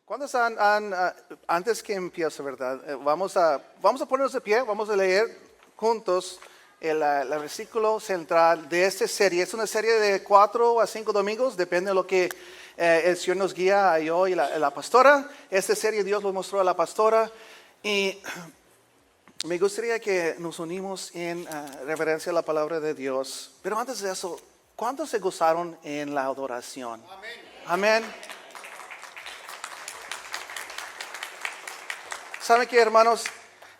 ¿Cuántos antes que empiece, verdad? Vamos a ponernos de pie, vamos a leer juntos el versículo central de esta serie. Es una serie de 4 a 5 domingos, depende de lo que el Señor nos guía a yo y la pastora. Esta serie Dios lo mostró a la pastora y me gustaría que nos unimos en reverencia a la palabra de Dios. Pero antes de eso, ¿cuántos se gozaron en la adoración? Amén. Amén. ¿Saben qué, hermanos?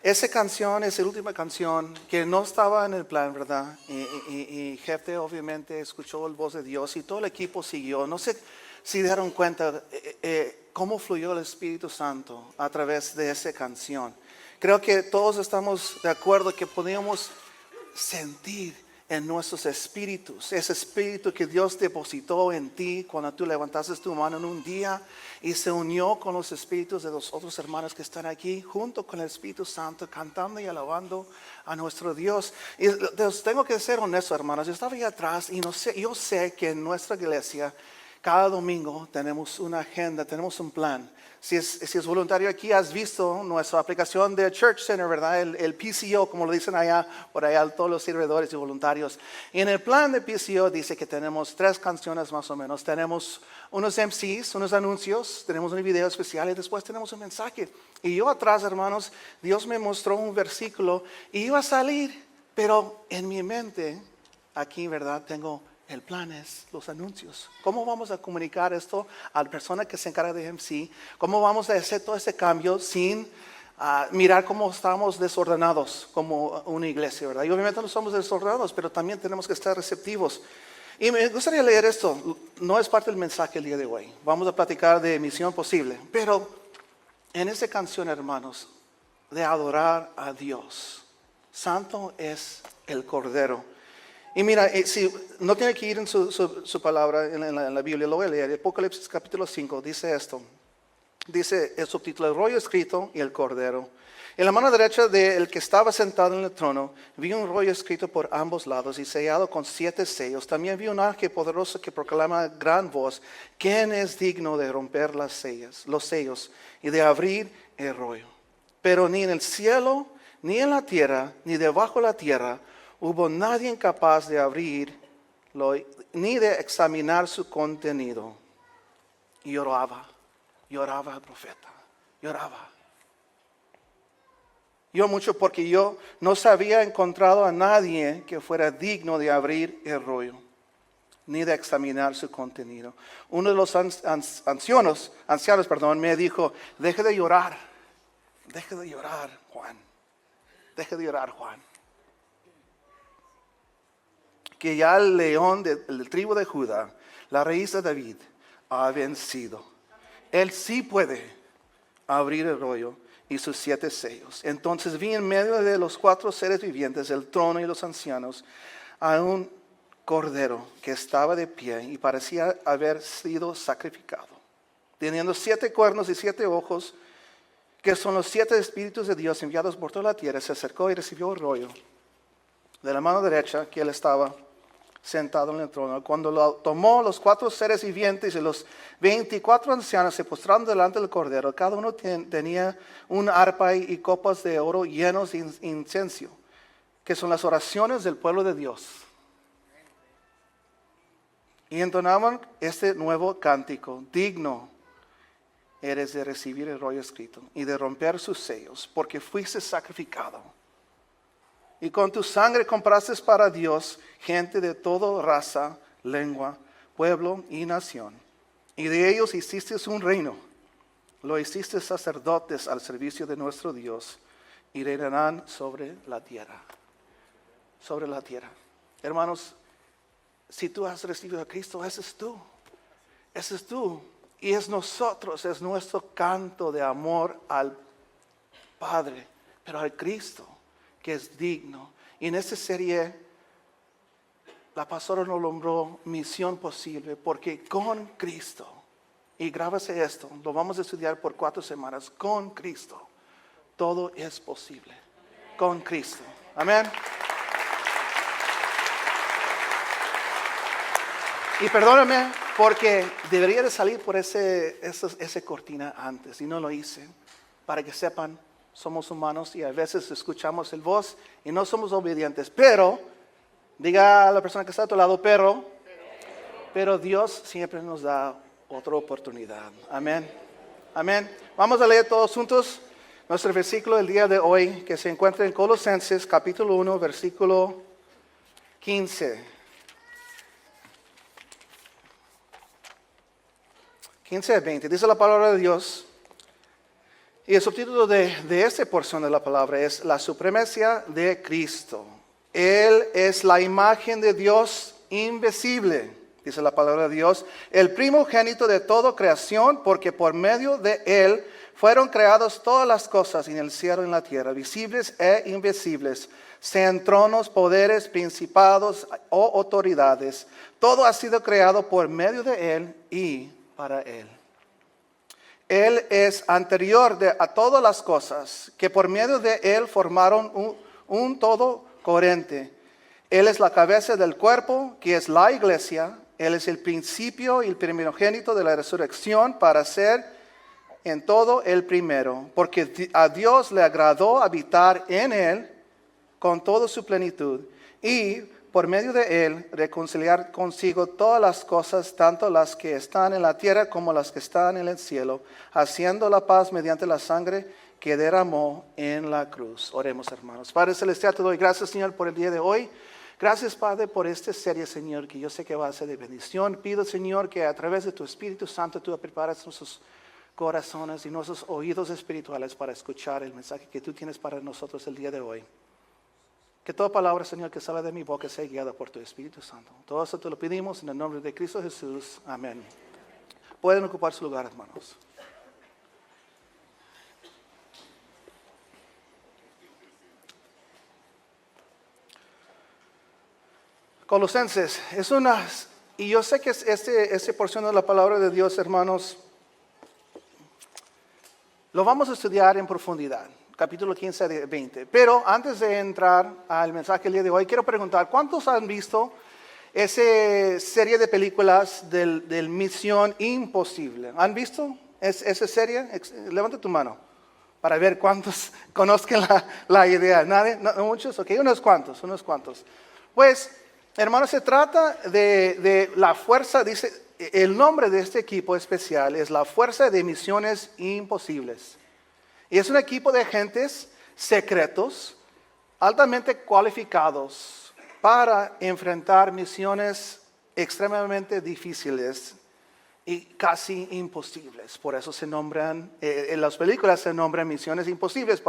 Esa canción es la última canción que no estaba en el plan, ¿verdad? Y Jefe obviamente escuchó la voz de Dios y todo el equipo siguió. No sé si dieron cuenta cómo fluyó el Espíritu Santo a través de esa canción. Creo que todos estamos de acuerdo que podíamos sentir en nuestros espíritus, ese espíritu que Dios depositó en ti cuando tú levantaste tu mano en un día y se unió con los espíritus de los otros hermanos que están aquí, junto con el Espíritu Santo, cantando y alabando a nuestro Dios. Y tengo que ser honesto, hermanos, yo estaba ahí atrás y yo sé que en nuestra iglesia cada domingo tenemos una agenda, tenemos un plan. Si es voluntario aquí, has visto nuestra aplicación de Church Center, ¿verdad? El PCO, como lo dicen allá, por allá, todos los servidores y voluntarios. Y en el plan de PCO dice que tenemos 3 canciones más o menos. Tenemos unos MCs, unos anuncios, tenemos un video especial y después tenemos un mensaje. Y yo atrás, hermanos, Dios me mostró un versículo y iba a salir, pero en mi mente, aquí, ¿verdad? Tengo el plan es los anuncios. ¿Cómo vamos a comunicar esto a la persona que se encarga de MC? ¿Cómo vamos a hacer todo ese cambio sin mirar cómo estamos desordenados como una iglesia, ¿verdad? Y obviamente no somos desordenados, pero también tenemos que estar receptivos. Y me gustaría leer esto. No es parte del mensaje el día de hoy. Vamos a platicar de Misión Posible. Pero en esta canción, hermanos, de adorar a Dios, Santo es el Cordero. Y mira, si no tiene que ir en su palabra en la Biblia, lo voy a leer. Apocalipsis capítulo 5 dice esto. Dice el subtítulo, el rollo escrito y el cordero. En la mano derecha del que estaba sentado en el trono, vi un rollo escrito por ambos lados y sellado con 7 sellos. También vi un ángel poderoso que proclama a gran voz, ¿quién es digno de romper los sellos y de abrir el rollo? Pero ni en el cielo, ni en la tierra, ni debajo de la tierra, hubo nadie capaz de abrirlo ni de examinar su contenido. Y lloraba el profeta, lloraba. Yo mucho porque yo no se había encontrado a nadie que fuera digno de abrir el rollo, ni de examinar su contenido. Uno de los ancianos, me dijo, deje de llorar, Juan, deje de llorar, Juan. Que ya el león del tribu de Judá, la raíz de David, ha vencido. Él sí puede abrir el rollo y sus 7 sellos. Entonces vi en medio de los 4 seres vivientes, el trono y los ancianos, a un cordero que estaba de pie y parecía haber sido sacrificado, teniendo 7 cuernos y 7 ojos, que son los 7 espíritus de Dios enviados por toda la tierra. Se acercó y recibió el rollo de la mano derecha que él estaba sentado en el trono. Cuando lo tomó, los 4 seres vivientes y los 24 ancianos se postraron delante del Cordero. Cada uno tenía un arpa y copas de oro llenos de incienso, que son las oraciones del pueblo de Dios. Y entonaban este nuevo cántico: digno eres de recibir el rollo escrito y de romper sus sellos, porque fuiste sacrificado. Y con tu sangre compraste para Dios gente de toda raza, lengua, pueblo y nación. Y de ellos hiciste un reino. Lo hiciste sacerdotes al servicio de nuestro Dios y reinarán sobre la tierra. Sobre la tierra. Hermanos, si tú has recibido a Cristo, ese es tú. Ese es tú. Y es nosotros, es nuestro canto de amor al Padre, pero al Cristo, que es digno. Y en esta serie la pastora nos nombró Misión Posible, porque con Cristo, y grábase esto, lo vamos a estudiar por 4 semanas, con Cristo todo es posible. Con Cristo. Amén. Y perdóname porque debería de salir por ese cortina antes y no lo hice. Para que sepan, somos humanos y a veces escuchamos el voz y no somos obedientes. Pero, diga a la persona que está a tu lado, pero Dios siempre nos da otra oportunidad. Amén. Amén. Vamos a leer todos juntos nuestro versículo del día de hoy que se encuentra en Colosenses capítulo 1, versículo 15. 15 a 20, dice la palabra de Dios, y el subtítulo de esta porción de la palabra es la supremacía de Cristo. Él es la imagen de Dios invisible, dice la palabra de Dios, el primogénito de toda creación, porque por medio de Él fueron creadas todas las cosas en el cielo y en la tierra, visibles e invisibles, sean tronos, poderes, principados o autoridades. Todo ha sido creado por medio de Él y para Él. Él es anterior a todas las cosas, que por medio de Él formaron un todo coherente. Él es la cabeza del cuerpo, que es la iglesia. Él es el principio y el primogénito de la resurrección para ser en todo el primero. Porque a Dios le agradó habitar en Él con toda su plenitud y por medio de Él reconciliar consigo todas las cosas, tanto las que están en la tierra como las que están en el cielo, haciendo la paz mediante la sangre que derramó en la cruz. Oremos, hermanos. Padre Celestial, te doy gracias, Señor, por el día de hoy. Gracias, Padre, por esta serie, Señor, que yo sé que va a ser de bendición. Pido, Señor, que a través de tu Espíritu Santo tú prepares nuestros corazones y nuestros oídos espirituales para escuchar el mensaje que tú tienes para nosotros el día de hoy. Que toda palabra, Señor, que sale de mi boca sea guiada por tu Espíritu Santo. Todo eso te lo pedimos en el nombre de Cristo Jesús. Amén. Pueden ocupar su lugar, hermanos. Colosenses, y yo sé que esta porción de la palabra de Dios, hermanos, lo vamos a estudiar en profundidad. Capítulo 15 a 20. Pero antes de entrar al mensaje del día de hoy, quiero preguntar, ¿cuántos han visto esa serie de películas del Misión Imposible? ¿Han visto esa serie? Levanta tu mano para ver cuántos conozcan la idea. ¿Nadie? ¿No, muchos? Ok, unos cuantos. Pues, hermanos, se trata de la fuerza, dice, el nombre de este equipo especial es la Fuerza de Misiones Imposibles. Y es un equipo de agentes secretos, altamente cualificados para enfrentar misiones extremadamente difíciles y casi imposibles. Por eso se nombran, en las películas se nombran misiones imposibles,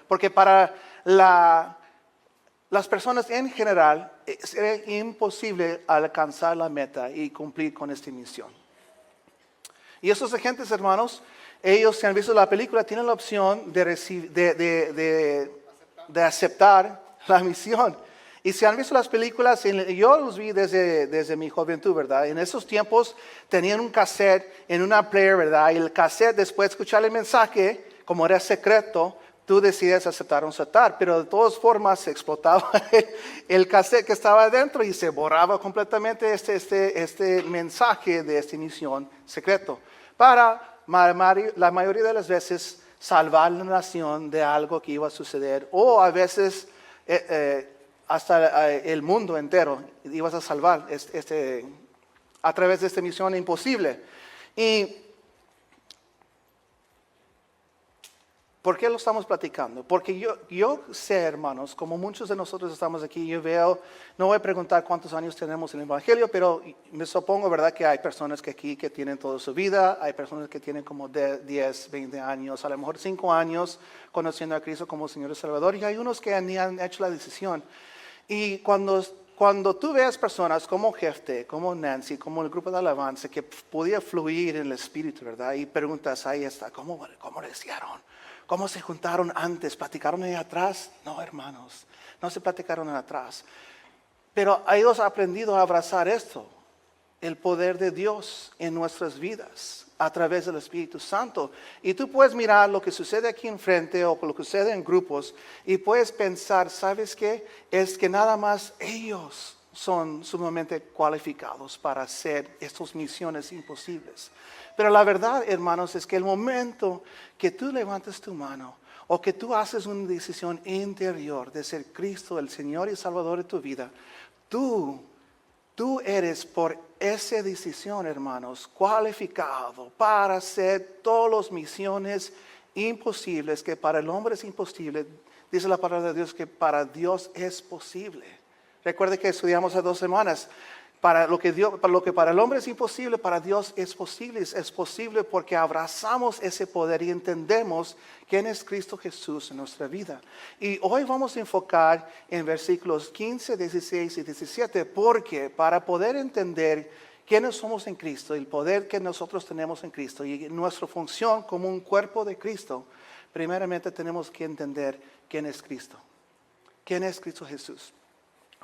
porque para las personas en general es imposible alcanzar la meta y cumplir con esta misión. Y esos agentes, hermanos, ellos, si han visto la película, tienen la opción de aceptar la misión. Y si han visto las películas, yo los vi desde mi juventud, ¿verdad? En esos tiempos tenían un cassette en una player, ¿verdad? Y el cassette, después de escuchar el mensaje, como era secreto, tú decides aceptar o no aceptar. Pero de todas formas se explotaba el cassette que estaba adentro y se borraba completamente este mensaje de esta misión secreto. Para la mayoría de las veces salvar la nación de algo que iba a suceder, o a veces hasta el mundo entero ibas a salvar a través de esta misión imposible. Y ¿por qué lo estamos platicando? Porque yo sé, hermanos, como muchos de nosotros estamos aquí, yo veo, no voy a preguntar cuántos años tenemos en el Evangelio, pero me supongo, ¿verdad?, que hay personas que aquí que tienen toda su vida, hay personas que tienen como 10, 20 años, a lo mejor 5 años conociendo a Cristo como Señor y Salvador, y hay unos que ni han hecho la decisión. Y cuando tú ves personas como Jefte, como Nancy, como el grupo de alabanza, que podía fluir en el Espíritu, ¿verdad?, y preguntas, ahí está, ¿cómo lo hicieron? ¿Cómo se juntaron antes? ¿Platicaron ahí atrás? No, hermanos, no se platicaron ahí atrás. Pero ellos han aprendido a abrazar esto, el poder de Dios en nuestras vidas, a través del Espíritu Santo. Y tú puedes mirar lo que sucede aquí enfrente o lo que sucede en grupos y puedes pensar, ¿sabes qué? Es que nada más ellos son sumamente cualificados para hacer estas misiones imposibles. Pero la verdad, hermanos, es que el momento que tú levantas tu mano o que tú haces una decisión interior de ser Cristo, el Señor y Salvador de tu vida, tú eres por esa decisión, hermanos, cualificado para hacer todas las misiones imposibles, que para el hombre es imposible. Dice la palabra de Dios que para Dios es posible. Recuerde que estudiamos hace 2 semanas. Para lo que para el hombre es imposible, para Dios es posible. Es posible porque abrazamos ese poder y entendemos quién es Cristo Jesús en nuestra vida. Y hoy vamos a enfocar en versículos 15, 16 y 17, porque para poder entender quiénes somos en Cristo, el poder que nosotros tenemos en Cristo y nuestra función como un cuerpo de Cristo, primeramente tenemos que entender quién es Cristo. ¿Quién es Cristo Jesús?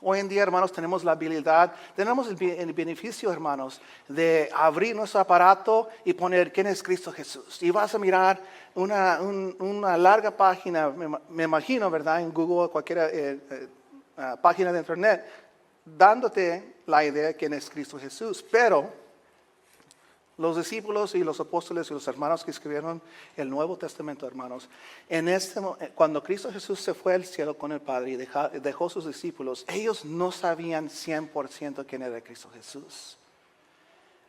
Hoy en día, hermanos, tenemos la habilidad, tenemos el beneficio, hermanos, de abrir nuestro aparato y poner quién es Cristo Jesús. Y vas a mirar una larga página, me imagino, ¿verdad? En Google o cualquier página de internet, dándote la idea de quién es Cristo Jesús. Pero los discípulos y los apóstoles y los hermanos que escribieron el Nuevo Testamento, hermanos, cuando Cristo Jesús se fue al cielo con el Padre y dejó sus discípulos, ellos no sabían 100% quién era Cristo Jesús.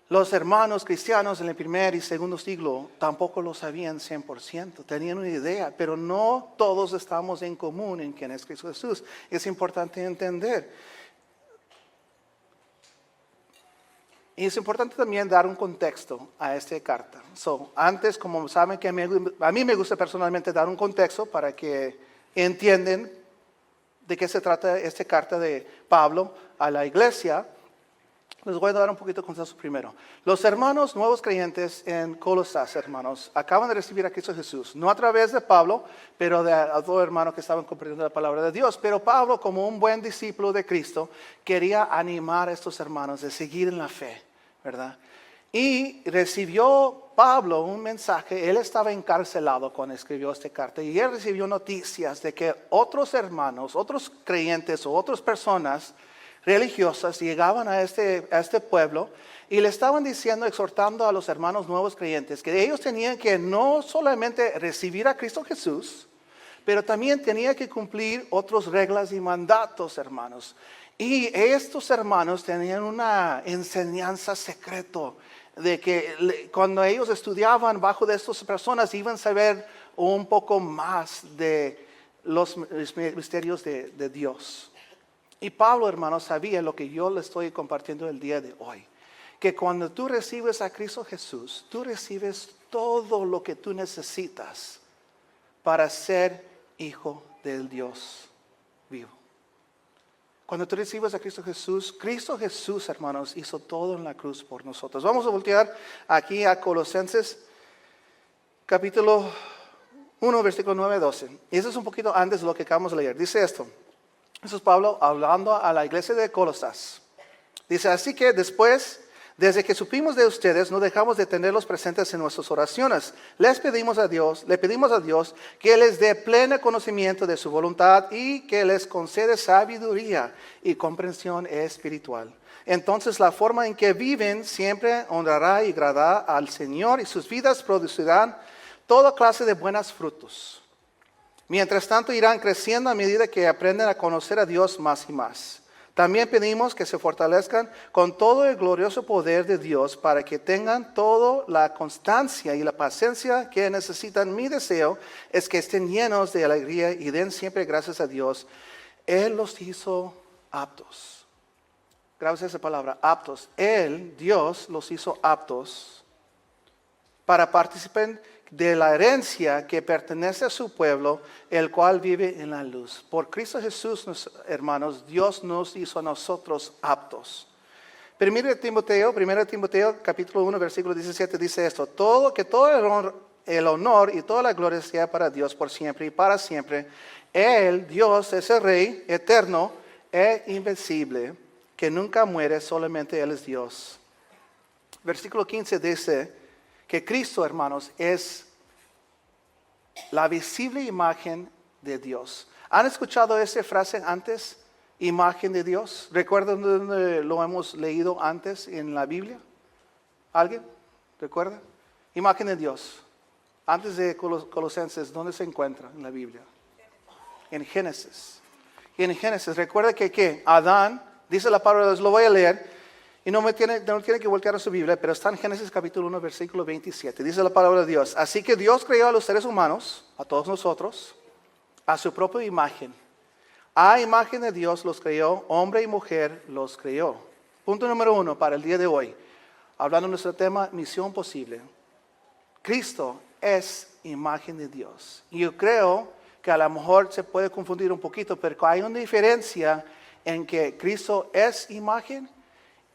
Los hermanos cristianos en el primer y segundo siglo tampoco lo sabían 100%, tenían una idea, pero no todos estamos en común en quién es Cristo Jesús. Es importante entender. Y es importante también dar un contexto a esta carta. Antes, como saben que a mí me gusta personalmente dar un contexto para que entiendan de qué se trata esta carta de Pablo a la iglesia, les voy a dar un poquito de contexto primero. Los hermanos nuevos creyentes en Colosas, hermanos, acaban de recibir a Cristo Jesús, no a través de Pablo, pero de dos hermanos que estaban comprendiendo la palabra de Dios. Pero Pablo, como un buen discípulo de Cristo, quería animar a estos hermanos de seguir en la fe, ¿verdad? Y recibió Pablo un mensaje. Él estaba encarcelado cuando escribió esta carta y él recibió noticias de que otros hermanos, otros creyentes o otras personas religiosas llegaban a este pueblo y le estaban diciendo, exhortando a los hermanos nuevos creyentes que ellos tenían que no solamente recibir a Cristo Jesús, pero también tenían que cumplir otras reglas y mandatos, hermanos. Y estos hermanos tenían una enseñanza secreta de que cuando ellos estudiaban bajo de estas personas iban a saber un poco más de los misterios de Dios. Y Pablo, hermanos, sabía lo que yo le estoy compartiendo el día de hoy. Que cuando tú recibes a Cristo Jesús, tú recibes todo lo que tú necesitas para ser hijo del Dios vivo. Cuando tú recibes a Cristo Jesús, hermanos, hizo todo en la cruz por nosotros. Vamos a voltear aquí a Colosenses, capítulo 1, versículo 9-12. Y eso es un poquito antes de lo que acabamos de leer. Dice esto. Eso es Pablo hablando a la iglesia de Colosas. Dice, así que después, desde que supimos de ustedes, no dejamos de tenerlos presentes en nuestras oraciones. Le pedimos a Dios que les dé pleno conocimiento de su voluntad y que les conceda sabiduría y comprensión espiritual. Entonces la forma en que viven siempre honrará y agradará al Señor y sus vidas producirán toda clase de buenos frutos. Mientras tanto irán creciendo a medida que aprenden a conocer a Dios más y más. También pedimos que se fortalezcan con todo el glorioso poder de Dios para que tengan toda la constancia y la paciencia que necesitan. Mi deseo es que estén llenos de alegría y den siempre gracias a Dios. Él los hizo aptos. Gracias a esa palabra, aptos. Dios los hizo aptos para participar de la herencia que pertenece a su pueblo, el cual vive en la luz. Por Cristo Jesús, hermanos, Dios nos hizo a nosotros aptos. 1 Timoteo, capítulo 1, versículo 17, dice esto: todo el honor y toda la gloria sea para Dios por siempre y para siempre. Él, Dios, es el Rey eterno e invencible, que nunca muere, solamente Él es Dios. Versículo 15 dice que Cristo, hermanos, es la visible imagen de Dios. ¿Han escuchado esa frase antes? imagen de Dios. ¿Recuerdan dónde lo hemos leído antes en la Biblia? ¿Alguien? ¿Recuerda? Imagen de Dios. Antes de Colosenses, ¿dónde se encuentra en la Biblia? En Génesis. Y en Génesis, recuerda que Adán, dice la palabra de Dios, lo voy a leer, y no tiene que voltear a su Biblia, pero está en Génesis capítulo 1, versículo 27. Dice la palabra de Dios: así que Dios creó a los seres humanos, a todos nosotros, a su propia imagen. A imagen de Dios los creó, hombre y mujer los creó. Punto número 1 para el día de hoy. Hablando de nuestro tema, misión posible. Cristo es imagen de Dios. Y yo creo que a lo mejor se puede confundir un poquito, pero hay una diferencia en que Cristo es imagen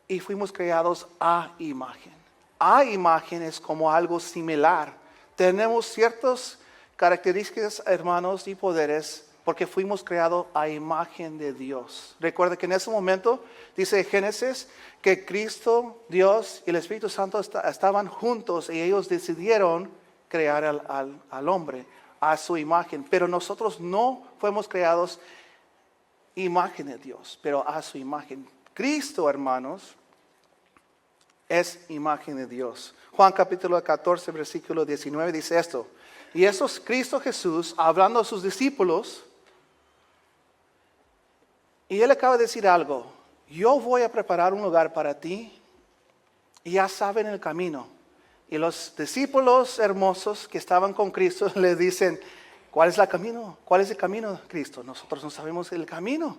y fuimos creados a imagen. A imagen es como algo similar. Tenemos ciertas características, hermanos, y poderes porque fuimos creados a imagen de Dios. Recuerda que en ese momento, dice Génesis, que Cristo, Dios y el Espíritu Santo estaban juntos y ellos decidieron crear al hombre a su imagen. Pero nosotros no fuimos creados imagen de Dios, pero a su imagen. Cristo, hermanos, es imagen de Dios. Juan capítulo 14, versículo 19 dice esto: y eso es Cristo Jesús hablando a sus discípulos. Y Él acaba de decir algo: yo voy a preparar un lugar para ti, y ya saben el camino. Y los discípulos hermosos que estaban con Cristo le dicen: ¿cuál es el camino? ¿Cuál es el camino, Cristo? Nosotros no sabemos el camino.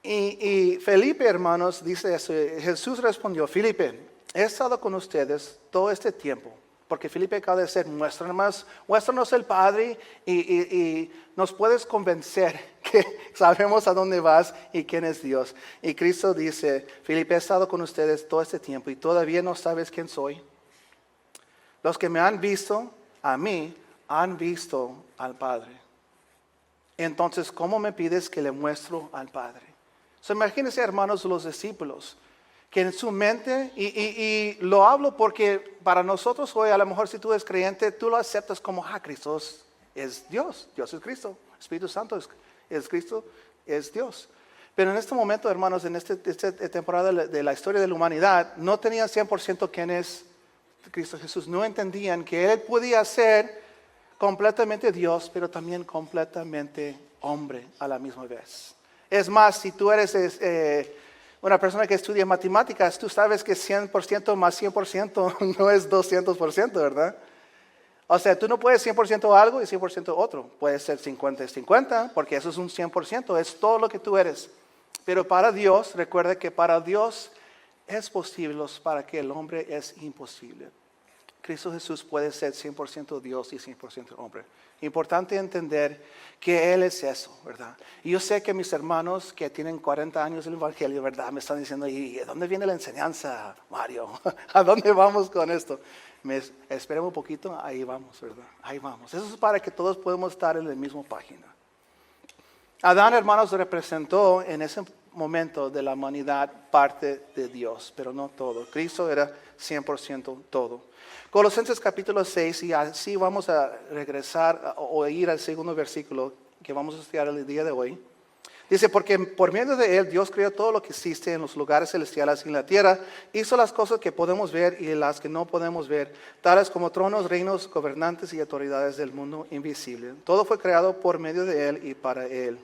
Y Felipe, hermanos, dice eso. Jesús respondió: Felipe, he estado con ustedes todo este tiempo. Porque Felipe acaba de decir: muéstranos el Padre y nos puedes convencer que sabemos a dónde vas y quién es Dios. Y Cristo dice: Felipe, he estado con ustedes todo este tiempo y todavía no sabes quién soy. Los que me han visto a mí han visto al Padre. Entonces, ¿cómo me pides que le muestro al Padre? Imagínense, hermanos, los discípulos que en su mente, y lo hablo porque para nosotros hoy, a lo mejor si tú eres creyente, tú lo aceptas como: Cristo es Dios, Dios es Cristo, Espíritu Santo es Cristo, es Dios. Pero en este momento, hermanos, en esta temporada de la historia de la humanidad, no tenían 100% quién es Cristo Jesús. No entendían que Él podía ser completamente Dios, pero también completamente hombre a la misma vez. Es más, si tú eres una persona que estudia matemáticas, tú sabes que 100% más 100% no es 200%, ¿verdad? O sea, tú no puedes 100% algo y 100% otro. Puede ser 50-50, porque eso es un 100%, es todo lo que tú eres. Pero para Dios, recuerda que para Dios es posible, para que el hombre es imposible. Cristo Jesús puede ser 100% Dios y 100% hombre. Importante entender que Él es eso, ¿verdad? Y yo sé que mis hermanos que tienen 40 años en el Evangelio, ¿verdad? Me están diciendo: ¿y de dónde viene la enseñanza, Mario? ¿A dónde vamos con esto? Esperemos un poquito, ahí vamos, ¿verdad? Ahí vamos. Eso es para que todos podamos estar en la misma página. Adán, hermanos, representó en ese momento de la humanidad parte de Dios, pero no todo. Cristo era 100% todo. Colosenses capítulo 6, y así vamos a regresar o ir al segundo versículo que vamos a estudiar el día de hoy. Dice: porque por medio de Él Dios creó todo lo que existe en los lugares celestiales y en la tierra. Hizo las cosas que podemos ver y las que no podemos ver, tales como tronos, reinos, gobernantes y autoridades del mundo invisible. Todo fue creado por medio de Él y para Él.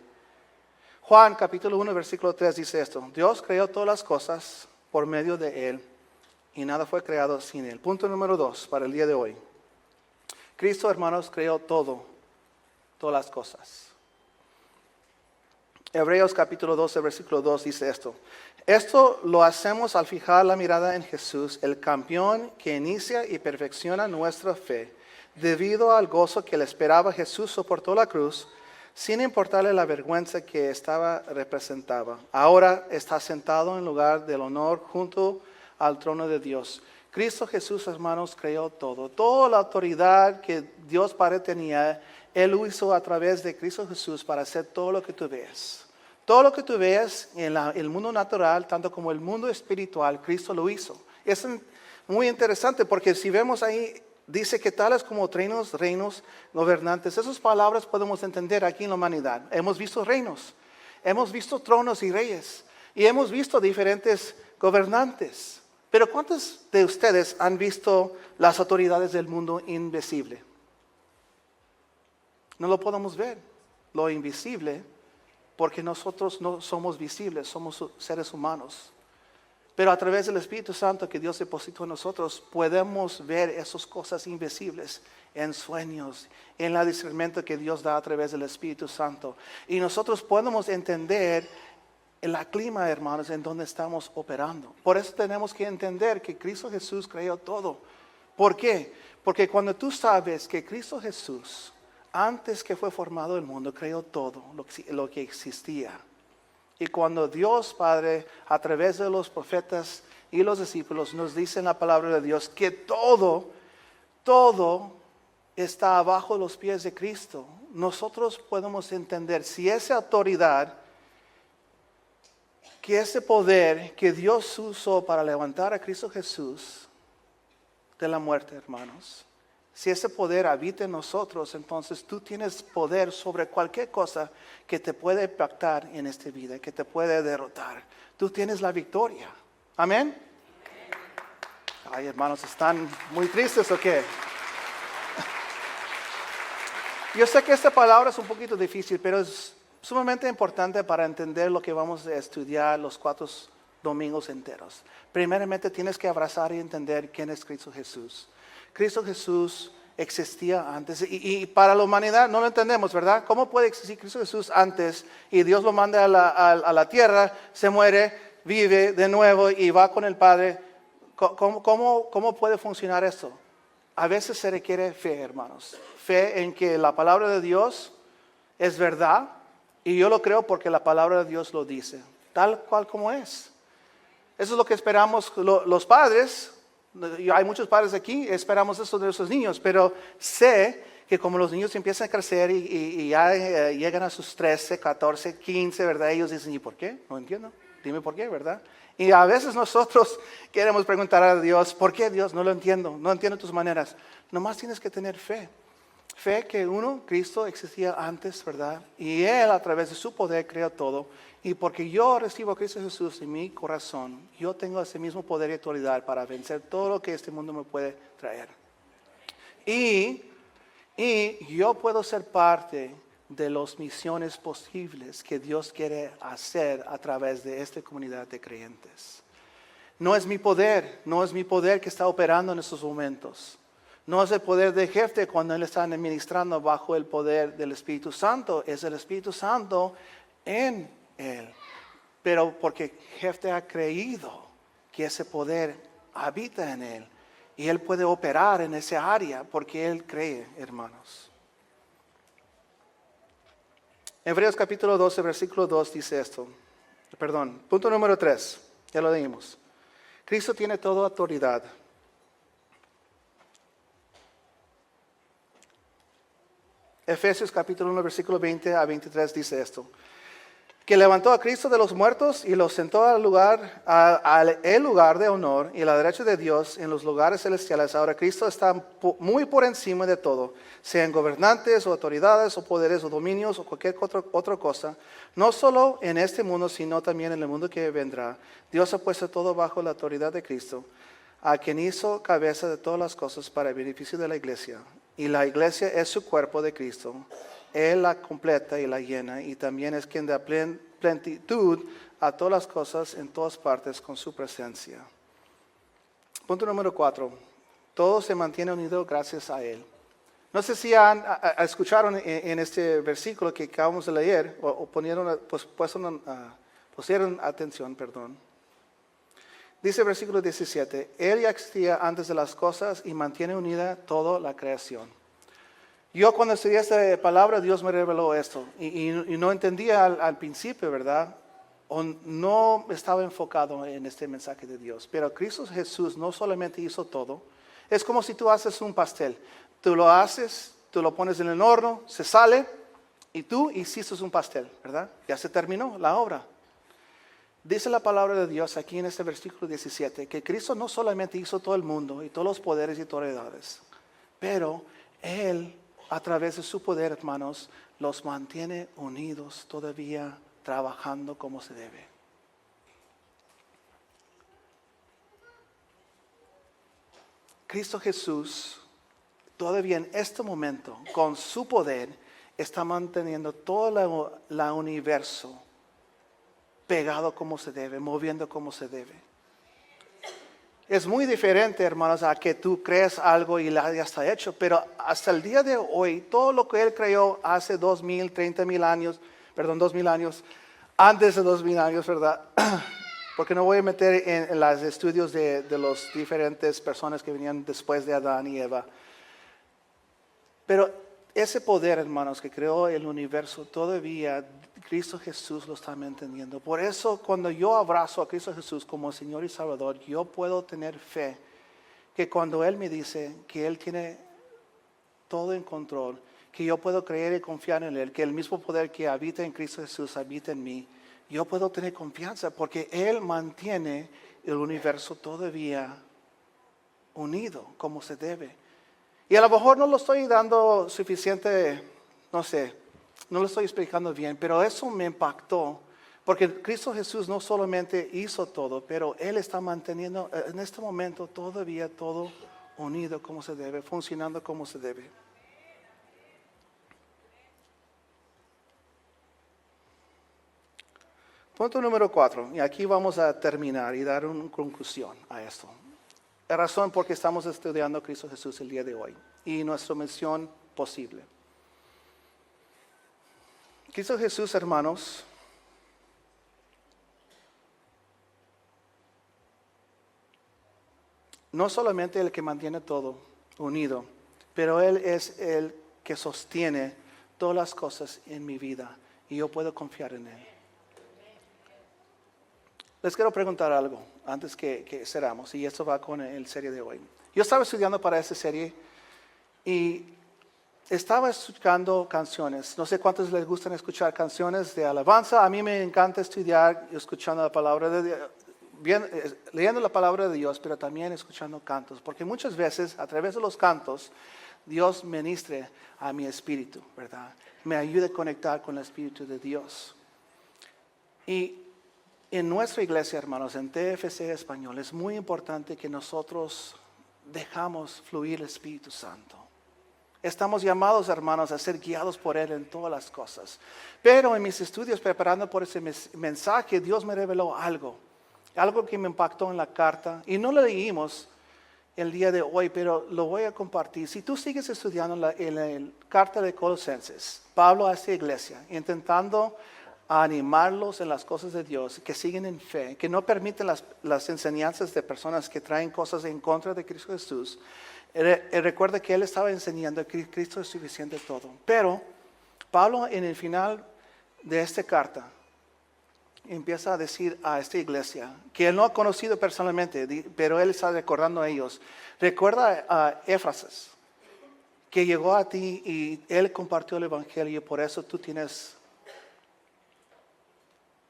Juan capítulo 1 versículo 3 dice esto: Dios creó todas las cosas por medio de Él y nada fue creado sin Él. Punto número 2 para el día de hoy. Cristo, hermanos, creó todas las cosas. Hebreos capítulo 12 versículo 2 dice esto: esto lo hacemos al fijar la mirada en Jesús, el campeón que inicia y perfecciona nuestra fe. Debido al gozo que le esperaba, Jesús soportó la cruz, sin importarle la vergüenza que representaba. Ahora está sentado en lugar del honor junto al trono de Dios. Cristo Jesús, hermanos, creó todo. Toda la autoridad que Dios Padre tenía, Él lo hizo a través de Cristo Jesús para hacer todo lo que tú ves. Todo lo que tú ves en el mundo natural, tanto como el mundo espiritual, Cristo lo hizo. Es muy interesante porque si vemos ahí, dice que tales como reinos, gobernantes. Esas palabras podemos entender aquí en la humanidad. Hemos visto reinos. hemos visto tronos y reyes y hemos visto diferentes gobernantes. Pero ¿cuántos de ustedes han visto las autoridades del mundo invisible? No lo podemos ver, lo invisible, porque nosotros no somos visibles, somos seres humanos. Pero a través del Espíritu Santo que Dios depositó en nosotros, podemos ver esas cosas invisibles en sueños, en el discernimiento que Dios da a través del Espíritu Santo. Y nosotros podemos entender el clima, hermanos, en donde estamos operando. Por eso tenemos que entender que Cristo Jesús creó todo. ¿Por qué? Porque cuando tú sabes que Cristo Jesús, antes que fue formado el mundo, creó todo lo que existía. Y cuando Dios Padre, a través de los profetas y los discípulos, nos dice en la palabra de Dios que todo está abajo de los pies de Cristo, nosotros podemos entender si esa autoridad, que ese poder que Dios usó para levantar a Cristo Jesús de la muerte, hermanos, si ese poder habita en nosotros, entonces tú tienes poder sobre cualquier cosa que te puede impactar en esta vida, que te puede derrotar. Tú tienes la victoria. ¿Amén? Ay, hermanos, ¿están muy tristes o qué? Yo sé que esta palabra es un poquito difícil, pero es sumamente importante para entender lo que vamos a estudiar los 4 domingos enteros. Primeramente tienes que abrazar y entender quién es Cristo Jesús. Cristo Jesús existía antes y para la humanidad no lo entendemos, ¿verdad? ¿Cómo puede existir Cristo Jesús antes y Dios lo manda a la tierra, se muere, vive de nuevo y va con el Padre? ¿Cómo puede funcionar esto? A veces se requiere fe, hermanos. Fe en que la palabra de Dios es verdad y yo lo creo porque la palabra de Dios lo dice, tal cual como es. Eso es lo que esperamos los padres. Hay muchos padres aquí, esperamos eso de nuestros niños, pero sé que como los niños empiezan a crecer y ya llegan a sus 13, 14, 15, ¿verdad? Ellos dicen, ¿y por qué? No entiendo. Dime por qué, ¿verdad? Y a veces nosotros queremos preguntar a Dios, ¿por qué Dios? No lo entiendo, no entiendo tus maneras. Nomás tienes que tener fe. Fe que Cristo existía antes, ¿verdad? Y Él a través de su poder creó todo. Y porque yo recibo a Cristo Jesús en mi corazón, yo tengo ese mismo poder y autoridad para vencer todo lo que este mundo me puede traer. Y yo puedo ser parte de las misiones posibles que Dios quiere hacer a través de esta comunidad de creyentes. No es mi poder que está operando en estos momentos. No es el poder del jefe cuando él está administrando bajo el poder del Espíritu Santo. Es el Espíritu Santo en él. Pero porque el jefe ha creído que ese poder habita en él. Y él puede operar en esa área porque él cree, hermanos. Hebreos capítulo 12, versículo 2 dice esto. Punto número 3. Ya lo leímos. Cristo tiene toda autoridad. Efesios capítulo 1, versículo 20 a 23 dice esto. Que levantó a Cristo de los muertos y lo sentó al el lugar de honor y a la derecha de Dios en los lugares celestiales. Ahora Cristo está muy por encima de todo, sean gobernantes o autoridades o poderes o dominios o cualquier otra cosa, no solo en este mundo, sino también en el mundo que vendrá. Dios ha puesto todo bajo la autoridad de Cristo, a quien hizo cabeza de todas las cosas para el beneficio de la iglesia. Y la iglesia es su cuerpo de Cristo. Él la completa y la llena, y también es quien da plenitud a todas las cosas en todas partes con su presencia. Punto número 4. Todo se mantiene unido gracias a Él. No sé si escucharon en este versículo que acabamos de leer, o pusieron atención, Dice el versículo 17, Él ya existía antes de las cosas y mantiene unida toda la creación. Yo cuando estudié esta palabra, Dios me reveló esto. Y no entendía al principio, ¿verdad? O no estaba enfocado en este mensaje de Dios. Pero Cristo Jesús no solamente hizo todo. Es como si tú haces un pastel. Tú lo haces, tú lo pones en el horno, se sale, y tú hiciste un pastel, ¿verdad? Ya se terminó la obra. Dice la palabra de Dios aquí en este versículo 17, que Cristo no solamente hizo todo el mundo y todos los poderes y autoridades, pero Él, a través de su poder, hermanos, los mantiene unidos todavía trabajando como se debe. Cristo Jesús, todavía en este momento, con su poder, está manteniendo todo el universo pegado como se debe, moviendo como se debe. Es muy diferente, hermanos, a que tú crees algo y ya está hecho, pero hasta el día de hoy, todo lo que Él creó hace 2000, 30,000 años, 2000 años, antes de 2000 años, ¿verdad? Porque no voy a meter en los estudios de las diferentes personas que venían después de Adán y Eva. Pero ese poder, hermanos, que creó el universo, todavía Cristo Jesús lo está manteniendo. Por eso, cuando yo abrazo a Cristo Jesús como Señor y Salvador, yo puedo tener fe que cuando Él me dice que Él tiene todo en control, que yo puedo creer y confiar en Él, que el mismo poder que habita en Cristo Jesús habita en mí, yo puedo tener confianza porque Él mantiene el universo todavía unido como se debe. Y a lo mejor no lo estoy dando suficiente, no sé, no lo estoy explicando bien, pero eso me impactó. Porque Cristo Jesús no solamente hizo todo, pero Él está manteniendo en este momento todavía todo unido como se debe, funcionando como se debe. Punto número 4, y aquí vamos a terminar y dar una conclusión a esto. La razón por qué estamos estudiando a Cristo Jesús el día de hoy y nuestra misión posible. Cristo Jesús, hermanos, no solamente el que mantiene todo unido, pero Él es el que sostiene todas las cosas en mi vida y yo puedo confiar en Él. Les quiero preguntar algo antes que cerramos, y esto va con el serie de hoy. Yo estaba estudiando para esta serie y estaba escuchando canciones. No sé cuántos les gustan escuchar canciones de alabanza. A mí me encanta estudiar escuchando la palabra de Dios, leyendo la palabra de Dios, pero también escuchando cantos. Porque muchas veces, a través de los cantos, Dios ministre a mi espíritu, ¿verdad? Me ayuda a conectar con el Espíritu de Dios. Y en nuestra iglesia, hermanos, en TFC Español, es muy importante que nosotros dejamos fluir el Espíritu Santo. Estamos llamados, hermanos, a ser guiados por Él en todas las cosas. Pero en mis estudios preparando por ese mensaje, Dios me reveló algo que me impactó en la carta. Y no lo leímos el día de hoy, pero lo voy a compartir. Si tú sigues estudiando en la carta de Colosenses, Pablo a esta iglesia, intentando animarlos en las cosas de Dios, que siguen en fe, que no permiten las enseñanzas de personas que traen cosas en contra de Cristo Jesús. Recuerda que él estaba enseñando que Cristo es suficiente todo. Pero Pablo en el final de esta carta empieza a decir a esta iglesia, que él no ha conocido personalmente, pero él está recordando a ellos. Recuerda a Éfrasis, que llegó a ti y él compartió el evangelio y por eso tú tienes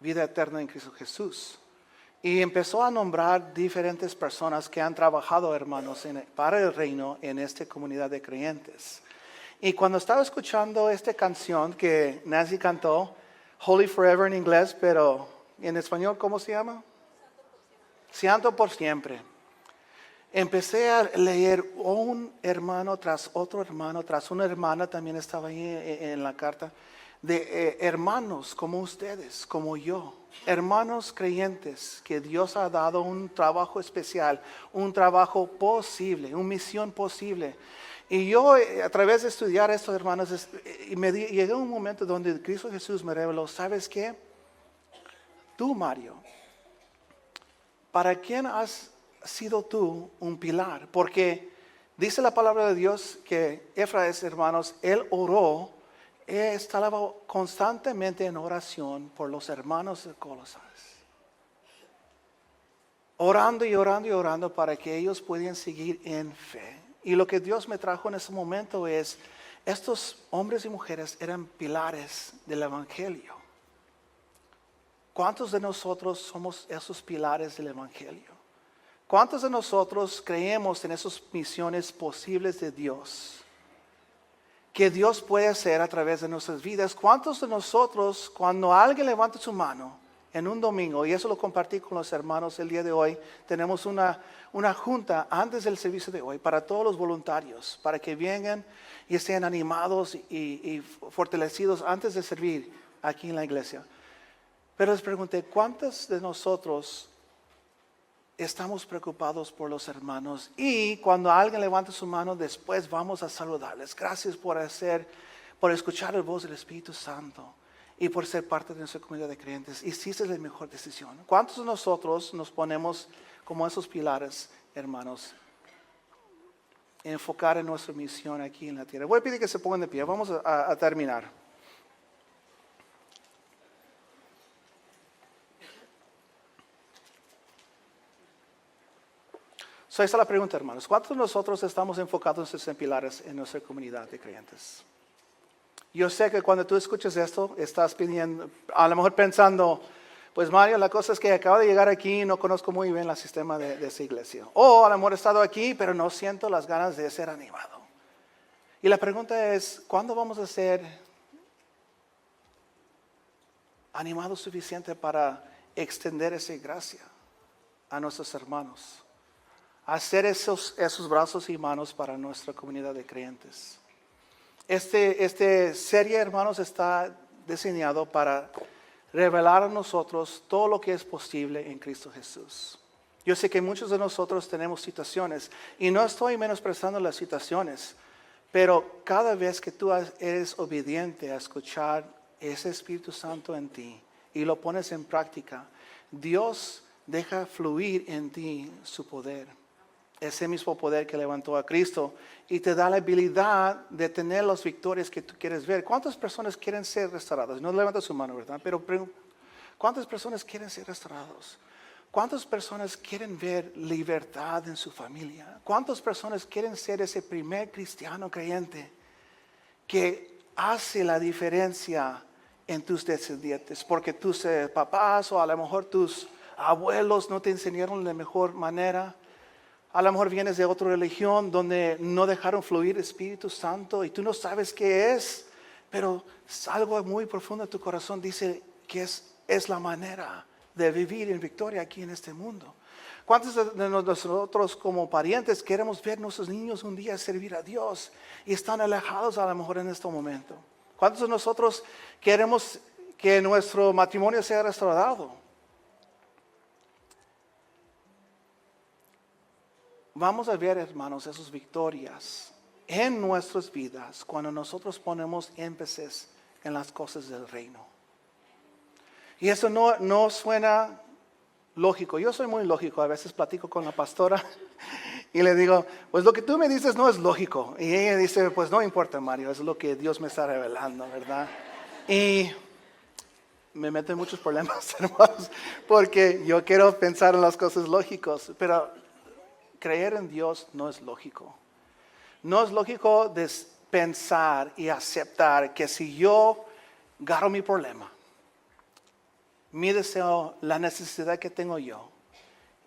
vida eterna en Cristo Jesús. Y empezó a nombrar diferentes personas que han trabajado, hermanos, para el reino en esta comunidad de creyentes. Y cuando estaba escuchando esta canción que Nancy cantó, Holy Forever en inglés, pero en español, ¿cómo se llama? Santo por siempre. Empecé a leer un hermano tras otro hermano, tras una hermana también estaba ahí en la carta, de hermanos como ustedes, como yo, hermanos creyentes que Dios ha dado un trabajo especial, un trabajo posible, una misión posible. Y yo a través de estudiar esto, hermanos, llegué a un momento donde Cristo Jesús me reveló, ¿sabes qué? Tú, Mario, ¿para quién has sido tú un pilar? Porque dice la palabra de Dios que Éfraim, hermanos, él oró, estaba constantemente en oración por los hermanos de Colosas. Orando y orando y orando para que ellos puedan seguir en fe. Y lo que Dios me trajo en ese momento es, estos hombres y mujeres eran pilares del Evangelio. ¿Cuántos de nosotros somos esos pilares del Evangelio? ¿Cuántos de nosotros creemos en esas misiones posibles de Dios? que Dios puede hacer a través de nuestras vidas. ¿Cuántos de nosotros, cuando alguien levanta su mano en un domingo, y eso lo compartí con los hermanos el día de hoy, tenemos una junta antes del servicio de hoy para todos los voluntarios, para que vengan y estén animados y fortalecidos antes de servir aquí en la iglesia? Pero les pregunté, ¿cuántos de nosotros estamos preocupados por los hermanos? Y cuando alguien levanta su mano, después vamos a saludarles. Gracias por escuchar la voz del Espíritu Santo y por ser parte de nuestra comunidad de creyentes. Y sí, esa es la mejor decisión. ¿Cuántos de nosotros nos ponemos como esos pilares, hermanos, enfocar en nuestra misión aquí en la tierra? Voy a pedir que se pongan de pie. Vamos a terminar. Esa es la pregunta, hermanos. ¿Cuántos de nosotros estamos enfocados en estos pilares en nuestra comunidad de creyentes? Yo sé que cuando tú escuchas esto, estás pidiendo, a lo mejor pensando, pues Mario, la cosa es que acabo de llegar aquí y no conozco muy bien el sistema de esa iglesia. O a lo mejor he estado aquí, pero no siento las ganas de ser animado. Y la pregunta es, ¿cuándo vamos a ser animados suficiente para extender esa gracia a nuestros hermanos? Hacer esos brazos y manos para nuestra comunidad de creyentes. Este serie, hermanos, está diseñado para revelar a nosotros todo lo que es posible en Cristo Jesús. Yo sé que muchos de nosotros tenemos situaciones y no estoy menospreciando las situaciones, pero cada vez que tú eres obediente a escuchar ese Espíritu Santo en ti y lo pones en práctica, Dios deja fluir en ti su poder. Ese mismo poder que levantó a Cristo y te da la habilidad de tener las victorias que tú quieres ver. ¿Cuántas personas quieren ser restauradas? No levanta su mano, ¿verdad? Pero ¿cuántas personas quieren ser restaurados? ¿Cuántas personas quieren ver libertad en su familia? ¿Cuántas personas quieren ser ese primer cristiano creyente que hace la diferencia en tus descendientes? Porque tus papás o a lo mejor tus abuelos no te enseñaron de la mejor manera. A lo mejor vienes de otra religión donde no dejaron fluir el Espíritu Santo y tú no sabes qué es, pero algo muy profundo en tu corazón dice que es la manera de vivir en victoria aquí en este mundo. ¿Cuántos de nosotros como parientes queremos ver a nuestros niños un día servir a Dios y están alejados a lo mejor en este momento? ¿Cuántos de nosotros queremos que nuestro matrimonio sea restaurado? Vamos a ver, hermanos, esas victorias en nuestras vidas cuando nosotros ponemos énfasis en las cosas del reino. Y eso no suena lógico. Yo soy muy lógico. A veces platico con la pastora y le digo, pues lo que tú me dices no es lógico. Y ella dice, pues no importa, Mario, es lo que Dios me está revelando, ¿verdad? Y me meto en muchos problemas, hermanos, porque yo quiero pensar en las cosas lógicas, pero creer en Dios no es lógico. No es lógico pensar y aceptar que si yo agarro mi problema, mi deseo, la necesidad que tengo yo,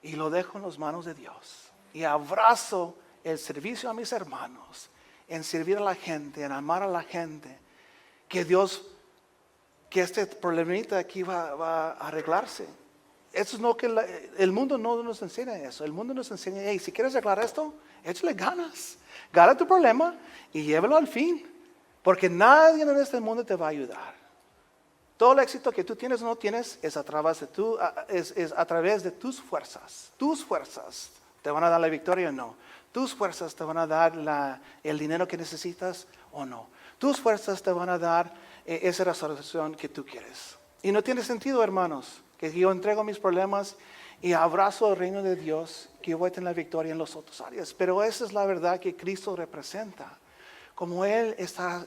y lo dejo en las manos de Dios, y abrazo el servicio a mis hermanos, en servir a la gente, en amar a la gente, que este problemita aquí va a arreglarse. Eso es lo que el mundo no nos enseña eso. El mundo nos enseña, hey, si quieres arreglar esto, échale ganas. Gana tu problema y llévalo al fin. Porque nadie en este mundo te va a ayudar. Todo el éxito que tú tienes o no tienes es a través de tus fuerzas. Tus fuerzas te van a dar la victoria o no. Tus fuerzas te van a dar el dinero que necesitas o no. Tus fuerzas te van a dar esa restauración que tú quieres. Y no tiene sentido, hermanos, que yo entrego mis problemas y abrazo el reino de Dios, que yo voy a tener la victoria en las otras áreas. Pero esa es la verdad que Cristo representa. Como Él está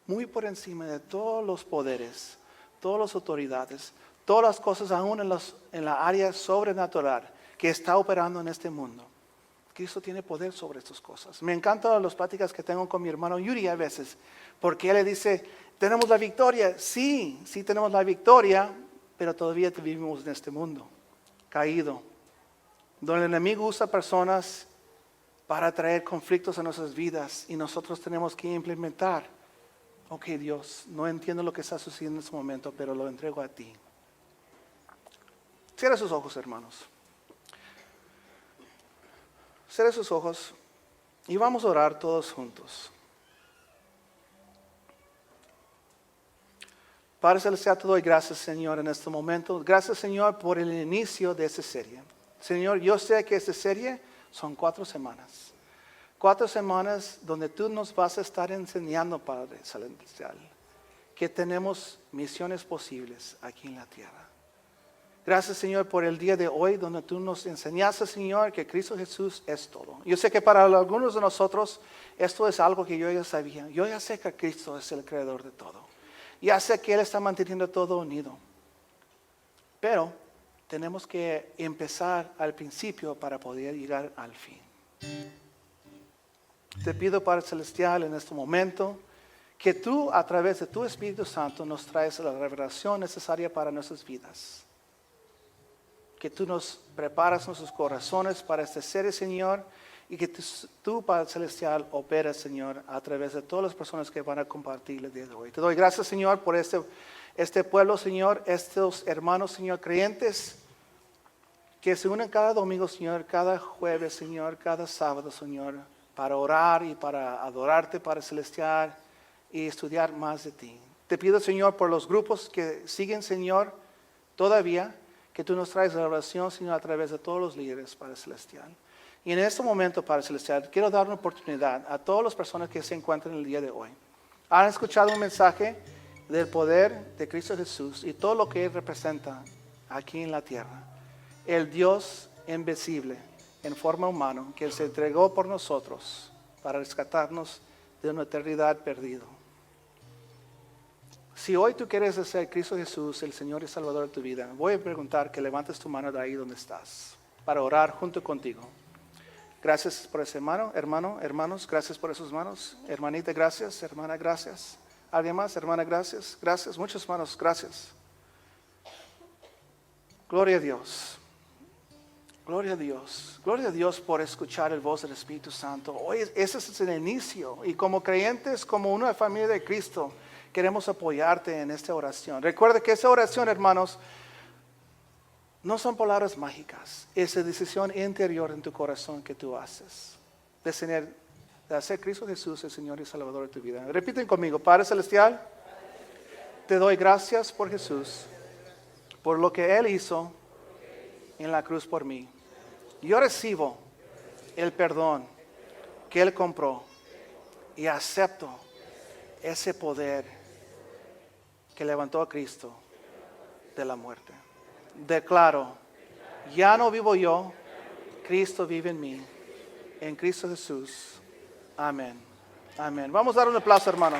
muy por encima de todos los poderes, todas las autoridades, todas las cosas aún en la área sobrenatural que está operando en este mundo. Cristo tiene poder sobre estas cosas. Me encantan las pláticas que tengo con mi hermano Yuri a veces, porque él le dice, ¿tenemos la victoria? Sí tenemos la victoria, pero todavía vivimos en este mundo caído, donde el enemigo usa personas para traer conflictos a nuestras vidas y nosotros tenemos que implementar. Ok, Dios, no entiendo lo que está sucediendo en este momento, pero lo entrego a ti. Cierra sus ojos, hermanos. Cierra sus ojos y vamos a orar todos juntos. Padre Celestial, te doy gracias, Señor, en este momento. Gracias, Señor, por el inicio de esta serie. Señor, yo sé que esta serie son 4 semanas. 4 semanas donde tú nos vas a estar enseñando, Padre Celestial, que tenemos misiones posibles aquí en la tierra. Gracias, Señor, por el día de hoy donde tú nos enseñaste, Señor, que Cristo Jesús es todo. Yo sé que para algunos de nosotros esto es algo que yo ya sabía. Yo ya sé que Cristo es el creador de todo. Ya sé que Él está manteniendo todo unido. Pero tenemos que empezar al principio para poder llegar al fin. Te pido, Padre Celestial, en este momento, que tú, a través de tu Espíritu Santo, nos traes la revelación necesaria para nuestras vidas. Que tú nos preparas nuestros corazones para este serie, Señor, y que tú, Padre Celestial, operas, Señor, a través de todas las personas que van a compartir el día de hoy. Te doy gracias, Señor, por este pueblo, Señor, estos hermanos, Señor, creyentes, que se unen cada domingo, Señor, cada jueves, Señor, cada sábado, Señor, para orar y para adorarte, Padre Celestial, y estudiar más de ti. Te pido, Señor, por los grupos que siguen, Señor, todavía, que tú nos traes la oración, Señor, a través de todos los líderes, Padre Celestial. Y en este momento, Padre Celestial, quiero dar una oportunidad a todas las personas que se encuentran el día de hoy. Han escuchado un mensaje del poder de Cristo Jesús y todo lo que Él representa aquí en la tierra. El Dios invisible en forma humana que Él se entregó por nosotros para rescatarnos de una eternidad perdida. Si hoy tú quieres hacer Cristo Jesús el Señor y Salvador de tu vida, voy a preguntar que levantes tu mano de ahí donde estás para orar junto contigo. Gracias por ese hermanos, gracias por esos manos. Hermanita, gracias. Hermana, gracias. ¿Alguien más? Hermana, gracias. Gracias. Muchas manos, gracias. Gloria a Dios. Gloria a Dios. Gloria a Dios por escuchar el voz del Espíritu Santo. Hoy ese es el inicio. Y como creyentes, como una familia de Cristo, queremos apoyarte en esta oración. Recuerda que esa oración, hermanos, no son palabras mágicas. Es la decisión interior en tu corazón que tú haces. De hacer Cristo Jesús el Señor y Salvador de tu vida. Repiten conmigo. Padre Celestial, te doy gracias por Jesús, por lo que Él hizo en la cruz por mí. Yo recibo el perdón que Él compró y acepto ese poder que levantó a Cristo de la muerte. Declaro, ya no vivo yo, Cristo vive en mí. En Cristo Jesús. Amén. Amén. Vamos a dar un aplauso, hermanos.